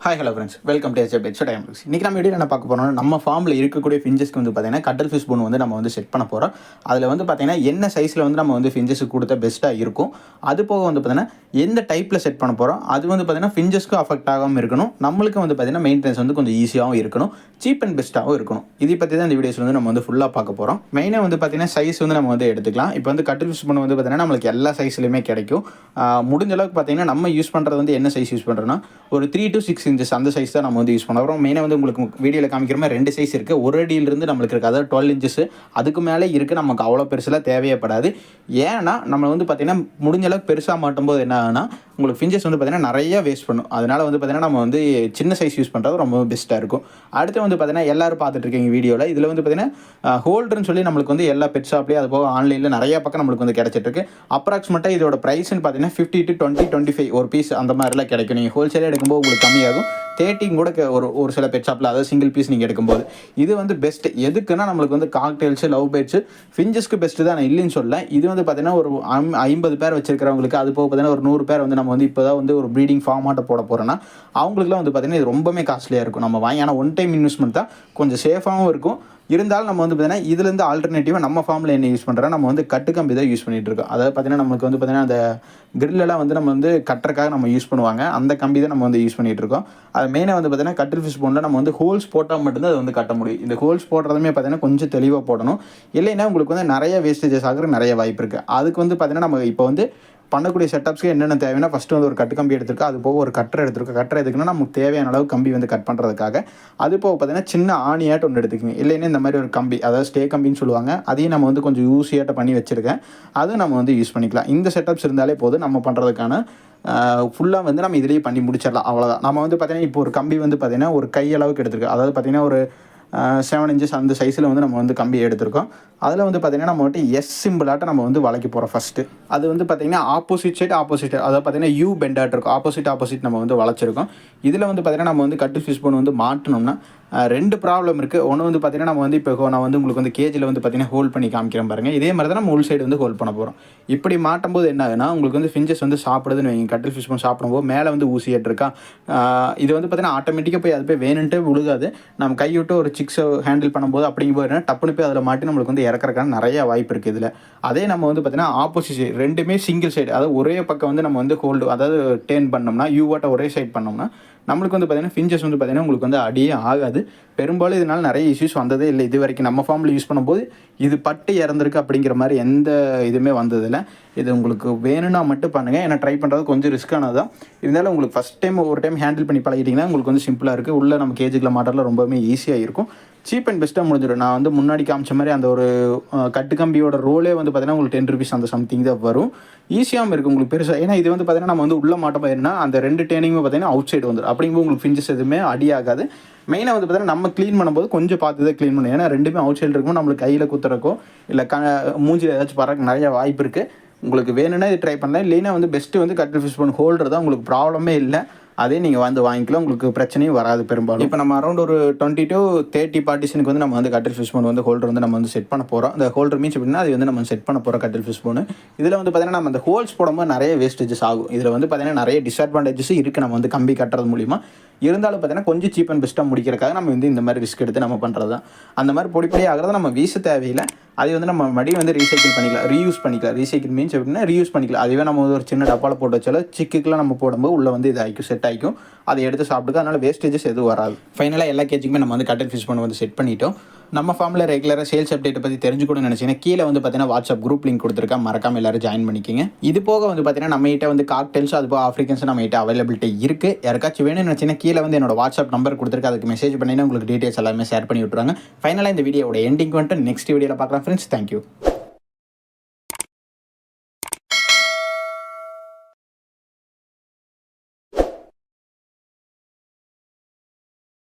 Hi hello friends, welcome to SJ time. இன்றைக்கி நம்ம video என்ன பார்க்க போகிறோம்னா, நம்ம ஃபார்மில் இருக்கக்கூடிய ஃபிஞ்சஸ்க்கு வந்து பார்த்தீங்கன்னா கட்டல் ஃபிஷ் போன் வந்து நம்ம வந்து செட் பண்ண போகிறோம். அதில் வந்து பார்த்தீங்கன்னா என்ன சைஸில் வந்து நம்ம வந்து ஃபிஞ்சஸ்க்கு கொடுத்தா பெஸ்ட்டாக இருக்கும், அது போக வந்து பார்த்தீங்கன்னா எந்த டைப்பில் செட் பண்ண போகிறோம், அது வந்து பார்த்தீங்கன்னா ஃபிஞ்சஸ்க்கும் அஃபெக்ட் ஆகாமல் இருக்கணும், நம்மளுக்கு வந்து பார்த்தீங்கன்னா மெயின்டெனன்ஸ் வந்து கொஞ்சம் ஈஸியாகவும் இருக்கணும், சீப் அண்ட் பெஸ்ட்டாகவும் இருக்கணும். இதை பற்றி தான் இந்த வீடியோஸ் வந்து நம்ம வந்து ஃபுல்லாக பார்க்க போகிறோம். மெயினாக வந்து பார்த்தீங்கன்னா சைஸ் வந்து நம்ம வந்து எடுத்துக்கலாம். இப்போ வந்து கட்டல் ஃபிஷ் போன் வந்து பார்த்தீங்கன்னா நம்மளுக்கு எல்லா சைஸ்லையுமே கிடைக்கும். முடிஞ்ச அளவுக்கு பார்த்தீங்கன்னா நம்ம யூஸ் பண்ணுறது வந்து என்ன சைஸ் யூஸ் பண்ணுறோன்னா ஒரு 3 to 6 inches அந்த சைஸ் தான் நம்ம வந்து யூஸ் பண்ணுறோம். மெயினாக வந்து உங்களுக்கு வீடியோவில் காமிக்கிற மாதிரி 2 சைஸ் இருக்குது. ஒரு அடியிலிருந்து நம்மளுக்கு இருக்குது, அதாவது 12 inches அதுக்கு மேலே இருக்குது. நமக்கு அவ்வளோ பெருசெல்லாம் தேவையப்படாது. ஏன்னா நம்ம வந்து பார்த்திங்கன்னா முடிஞ்ச அளவுக்கு பெருசாக மாட்டும்போது என்ன ஆகுனா உங்களுக்கு ஃபிஞ்சஸ் வந்து பார்த்திங்கன்னா நிறைய வேஸ்ட் பண்ணும். அதனால் வந்து பார்த்திங்கன்னா நம்ம வந்து சின்ன சைஸ் யூஸ் பண்ணுறது ரொம்ப பெஸ்ட்டாக இருக்கும். அடுத்து வந்து பார்த்திங்கன்னா எல்லோரும் பார்த்துட்டு இருக்கீங்க வீடியோவில். இதில் வந்து பார்த்திங்கன்னா ஹோல்டர்னு சொல்லி நம்மளுக்கு வந்து எல்லா பெட் ஷாப்லேயும் அது போக ஆன்லைனில் நிறைய பக்கம் நம்மளுக்கு வந்து கிடச்சிட்ருக்கு. அப்ராக்சிமேட்டாக இதோட ப்ரைஸ்ன்னு பார்த்திங்கன்னா 50 to 20, 25 ஒரு பீஸ் அந்த மாதிரிலாம் கிடைக்கும். நீங்கள் ஹோல்சேலாக எடுக்கும்போது உங்களுக்கு கம்மியாகும். 30 கூட ஒரு சில பெட் ஷாப்பில், அதாவது சிங்கிள் பீஸ் நீங்கள் எடுக்கும்போது இது வந்து பெஸ்ட். எதுக்குன்னா நம்மளுக்கு வந்து காக்டெயில்ஸு, லவ் பேர்ட்ஸு, ஃபிஞ்சஸ்க்கு பெஸ்ட்டு தான், நான் இல்லைன்னு சொல்ல. இது வந்து பார்த்தீங்கன்னா ஒரு 50 பேர் வச்சிருக்கிறவங்களுக்கு, அது போக பார்த்தீங்கன்னா ஒரு 100 பேர் வந்து நம்ம வந்து இப்போ தான் வந்து ஒரு ப்ரீடிங் ஃபார்மாட்ட போட போகிறோன்னா அவங்களுக்குலாம் வந்து பார்த்தீங்கன்னா இது ரொம்பவே காஸ்ட்லியாக இருக்கும். நம்ம வாங்கி ஆனால் ஒன் டைம் இன்வெஸ்ட்மெண்ட் தான், கொஞ்சம் சேஃபாகவும் இருக்கும். இருந்தாலும் நம்ம வந்து பார்த்தீங்கன்னா இதுலேருந்து ஆல்டர்னேட்டிவாக நம்ம ஃபார்மில் என்ன யூஸ் பண்ணுறோம், நம்ம வந்து கட்டுக்கம்பி தான் யூஸ் பண்ணிகிட்டு இருக்கோம். அதாவது பார்த்தீங்கன்னா நமக்கு வந்து பார்த்தீங்கன்னா அந்த கிரில்லெலாம் வந்து நம்ம வந்து கட்டுறக்காக நம்ம யூஸ் பண்ணுவாங்க, அந்த கம்பி தான் நம்ம வந்து யூஸ் பண்ணிகிட்டு இருக்கோம். அது மெயினாக வந்து பார்த்தீங்கன்னா கட்டில் ஃபிஷ் போனில் நம்ம வந்து ஹோல்ஸ் போட்டால் மட்டும்தான் அது வந்து கட்ட முடியும். இந்த ஹோல்ஸ் போடுறதுமே பார்த்தீங்கன்னா கொஞ்சம் தெளிவாக போடணும், இல்லைன்னா உங்களுக்கு வந்து நிறைய வேஸ்டேஜஸ் ஆகிற நிறைய வாய்ப்பு இருக்குது. அதுக்கு வந்து பார்த்தீங்கன்னா நம்ம இப்போ வந்து பண்ணக்கூடிய செட்டப்ஸ்க்கு என்னென்ன தேவைன்னா ஃபஸ்ட்டு வந்து ஒரு கட்டு கம்பி எடுத்துருக்கோம், அது போக ஒரு கட்டரை எடுத்துருக்கோம். கட்டரை எதுக்குன்னா நமக்கு தேவையான அளவு கம்பி வந்து கட் பண்ணுறதுக்காக. அது போக பார்த்தீங்கன்னா சின்ன ஆணியாட்டு ஒன்று எடுத்துக்கோங்க, இல்லைன்னா இந்த மாதிரி ஒரு கம்பி, அதாவது ஸ்டே கம்பின்னு சொல்லுவாங்க, அதையும் நம்ம வந்து கொஞ்சம் யூஸியாட்ட பண்ணி வச்சுருக்கேன், அதுவும் நம்ம வந்து யூஸ் பண்ணிக்கலாம். இந்த செட்டப்ஸ் இருந்தாலே போதும் நம்ம பண்ணுறதுக்கான ஃபுல்லாக வந்து நம்ம இதிலேயே பண்ணி முடிச்சிடலாம். அவ்வளோதான். நம்ம வந்து பார்த்திங்கன்னா இப்போ ஒரு கம்பி வந்து பார்த்திங்கன்னா ஒரு கையளவுக்கு எடுத்துருக்கோம், அதாவது பார்த்திங்கன்னா ஒரு 7 inches அந்த சைஸில் வந்து நம்ம வந்து கம்பி எடுத்திருக்கோம். அதில் வந்து பார்த்திங்கன்னா நம்ம வந்து எஸ் சிம்பிளாட்ட நம்ம வந்து வளைக்க போகிறோம் ஃபஸ்ட்டு. அது வந்து பார்த்திங்கன்னா ஆப்போசிட் சைடு, அதாவது பார்த்திங்கன்னா யூ பெண்டாட் இருக்கும், ஆப்போசிட் நம்ம வந்து வளைச்சிருக்கோம். இதில் வந்து பார்த்திங்கன்னா நம்ம வந்து கட்டில் ஃபிஷ் போன் வந்து மாட்டணும்னா 2 ப்ராப்ளம் இருக்குது. ஒன்று வந்து பார்த்திங்கன்னா நம்ம வந்து இப்போ நான் வந்து உங்களுக்கு வந்து கேஜில் வந்து பார்த்திங்கன்னா ஹோல்ட் பண்ணி காமிக்கிறேன் பாருங்கள். இதே மாதிரி தான் நம்ம உள் சைடு வந்து ஹோல்ட் பண்ண போகிறோம். இப்படி மாட்டும்போது என்ன ஆகுனா உங்களுக்கு வந்து ஃபிஞ்சஸ் வந்து சாப்பிடுதுன்னு வைங்க, கட்டில் ஃபிஷ் போன் சாப்பிடும்போது மேலே வந்து ஊசியாட்டு இருக்கா, இது வந்து பார்த்திங்கன்னா ஆட்டோமேட்டிக்காக போய் அது போய் வேணுன்ட்டே விழுகாது. நம்ம கைவிட்டு ஒரு சிக்ஸை ஹேண்டில் பண்ணும்போது அப்படிங்கும்போது டப்புனு போய் அதில் மாட்டி நம்மளுக்கு வந்து இறக்குறக்கான நிறைய வாய்ப்பு இருக்குது இதில். அதே நம்ம வந்து பார்த்திங்கன்னா ஆப்போசிட் சைடு ரெண்டுமே சிங்கிள் சைடு, அதாவது ஒரே பக்கம் வந்து நம்ம வந்து ஹோல்டு, அதாவது டேர்ன் பண்ணோம்னா யூவாட்ட ஒரே சைடு பண்ணோம்னா நம்மளுக்கு வந்து பார்த்திங்கன்னா ஃபிஞ்சஸ் வந்து பார்த்திங்கன்னா உங்களுக்கு வந்து அடியே ஆகாது. பெரும்பாலும் இதனால் நிறைய இஷ்யூஸ் வந்ததே இல்லை இது வரைக்கும். நம்ம ஃபார்மில் யூஸ் பண்ணும்போது இது பட்டு இறந்துருக்கு அப்படிங்கிற மாதிரி எந்த இதுவுமே வந்ததில்லை. இது உங்களுக்கு வேணும்னா மட்டும் பண்ணுங்கள், ஏன்னா ட்ரை பண்ணுறது கொஞ்சம் ரிஸ்க்கானது தான். இருந்தாலும் உங்களுக்கு ஃபஸ்ட் டைம் ஒரு டைம் ஹேண்டில் பண்ணி பழகிட்டிங்கன்னா உங்களுக்கு வந்து சிம்பிளாக இருக்குது. உள்ளே நம்ம கேஜுக்குள்ள மாட்டரில் ரொம்பவே ஈஸியாக இருக்கும், சீப் அண்ட் பெஸ்ட்டாக முடிஞ்சிடும். நான் வந்து முன்னாடி காமிச்ச மாதிரி அந்த ஒரு கட்டு கம்பியோட ரோலே வந்து பார்த்திங்கன்னா உங்களுக்கு 10 rupees அந்த சம்திங் தான் வரும். ஈஸியாகவும் இருக்குது உங்களுக்கு பெருசாக. ஏன்னா இது வந்து பார்த்திங்கன்னா நம்ம வந்து உள்ள மாட்டோம் ஏன்னா அந்த 2 டேனிங்குமே பார்த்திங்கன்னா அவுட் சைடு வந்துடும். அப்படிங்கும்போது உங்களுக்கு ஃபிஞ்சஸ் எதுவுமே அடி ஆகாது. மெயினாக வந்து பார்த்திங்கன்னா நம்ம க்ளீன் பண்ணும்போது கொஞ்சம் பார்த்து தான் க்ளீன் பண்ணணும், ஏன்னா ரெண்டுமே அவுட் சைடு இருக்கும்போது நம்மளுக்கு கையில் குத்துறக்கோ இல்லை மூஞ்சில் ஏதாச்சும் பறக்க நிறைய வாய்ப்பு இருக்குது. உங்களுக்கு வேணும்னா இது ட்ரை பண்ணலாம், இல்லைன்னா வந்து பெஸ்ட்டு வந்து கட்டில் ஃபிஷ் போன் ஹோல்டர் தான், உங்களுக்கு ப்ராப்ளமே இல்லை. அதே நீங்கள் வந்து வாங்கிக்கலாம், உங்களுக்கு பிரச்சனையும் வராது பெரும்பாலும். இப்போ நம்ம அரௌண்ட் ஒரு 20 to 30 பார்ட்டிஷனுக்கு வந்து நம்ம வந்து கட்டில் ஃபிஷ் போன் வந்து ஹோல்டர் வந்து நம்ம வந்து செட் பண்ண போகிறோம். அந்த ஹோல்டர் மீன்ஸ் அப்படின்னா அது வந்து நம்ம செட் பண்ண போகிறோம் கட்டில் ஃபிஷ் போன். இதில் வந்து பார்த்திங்கன்னா நம்ம அந்த ஹோல்ஸ் போடும்போது நிறைய வேஸ்டேஜஸ் ஆகும். இதில் வந்து பார்த்திங்கன்னா நிறைய டிஸ்அட்வான்டேஜஸ் இருக்குது நம்ம வந்து கம்பி கட்டுறது மூலிமா. இருந்தாலும் பார்த்திங்கன்னா கொஞ்சம் சீப் அண்ட் பெஸ்ட்டாக முடிக்கிறக்காக நம்ம வந்து இந்த மாதிரி ரிஸ்க் எடுத்து நம்ம பண்ணுறது தான். அந்த மாதிரி பொடி ஆகிறத நம்ம வீச தேவையில்லை, அதை வந்து நம்ம மறுபடியும் வந்து ரீசைக்கிள் பண்ணிக்கலாம், ரீயூஸ் பண்ணிக்கலாம். ரீசைக்கிள் மீன்ஸ் எப்படின்னா ரீயூஸ் பண்ணிக்கலாம். அதுவே நம்ம ஒரு சின்ன டப்பாவில் போட்டு வச்சாலும் சிக்குக்கெலாம் நம்ம போடும்போது உள்ளே வந்து இது ஆகிக்கும், செட் ஆகிக்கும், அதை எடுத்து சாப்பிட்டுக்க. அதனால் வேஸ்டேஜஸ் எதுவும் வராது. ஃபைனலாக எல்லா கேஜுக்குமே நம்ம வந்து கட்டில் ஃபிஷ் போன் வந்து செட் பண்ணிட்டோம். நம்ம ஃபார்மில் ரெகுலராக சேல்ஸ் அப்டேட்டை பற்றி தெரிஞ்சுக்கணும்னு நினச்சிங்கன்னா கீழே வந்து பார்த்தீங்கன்னா வாட்ஸ்அப் குரூப் லிங்க் கொடுத்துருக்கா, மறக்காமல் எல்லாரும் ஜாயின் பண்ணிக்கிங்க. இது போக வந்து பார்த்தீங்கன்னா நம்ம கிட்ட வந்து காக்டெயில்ஸ் அது போக ஆஃப்ரிக்கன்ஸ் நம்ம கிட்ட அவைலபிலிட்டி இருக்குது. யாருக்காச்சும் வேணும்னு நினச்சிங்கன்னா கீழே வந்து என்னோட வாட்ஸ்அப் நம்பர் கொடுத்துருக்கு, அதுக்கு மெசேஜ் பண்ணிங்கன்னா உங்களுக்கு டீட்டெயில்ஸ் எல்லாமே ஷேர் பண்ணி விட்ருவாங்க. ஃபைனலாக இந்த வீடியோட எண்டிங் வந்துட்டு நெக்ஸ்ட் வீடியோவில் பார்க்கலாம் ஃப்ரெண்ட்ஸ். தேங்க்யூ.